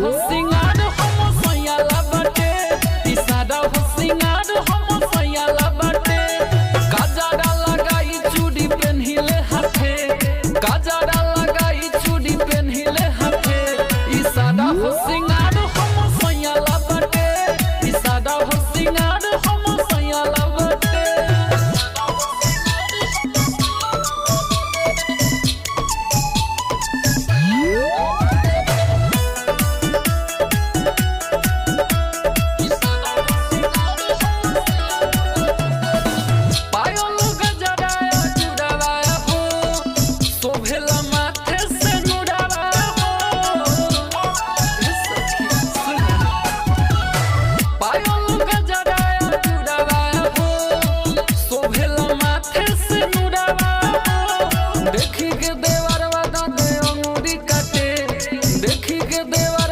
हो सिंगार हम सयाला बाटे ई सादा हो सिंगार हम सयाला बाटे गजरा लगाई चूड़ी पेन्हिले हाथे गजरा लगाई चूड़ी पेन्हिले हाथे ई सादा हो सिंगार हम सयाला बाटे ई सादा हो सिंगार हम सयाला बाटे देखी के देवरवा दांते अंगूरी काटे देखी के देवर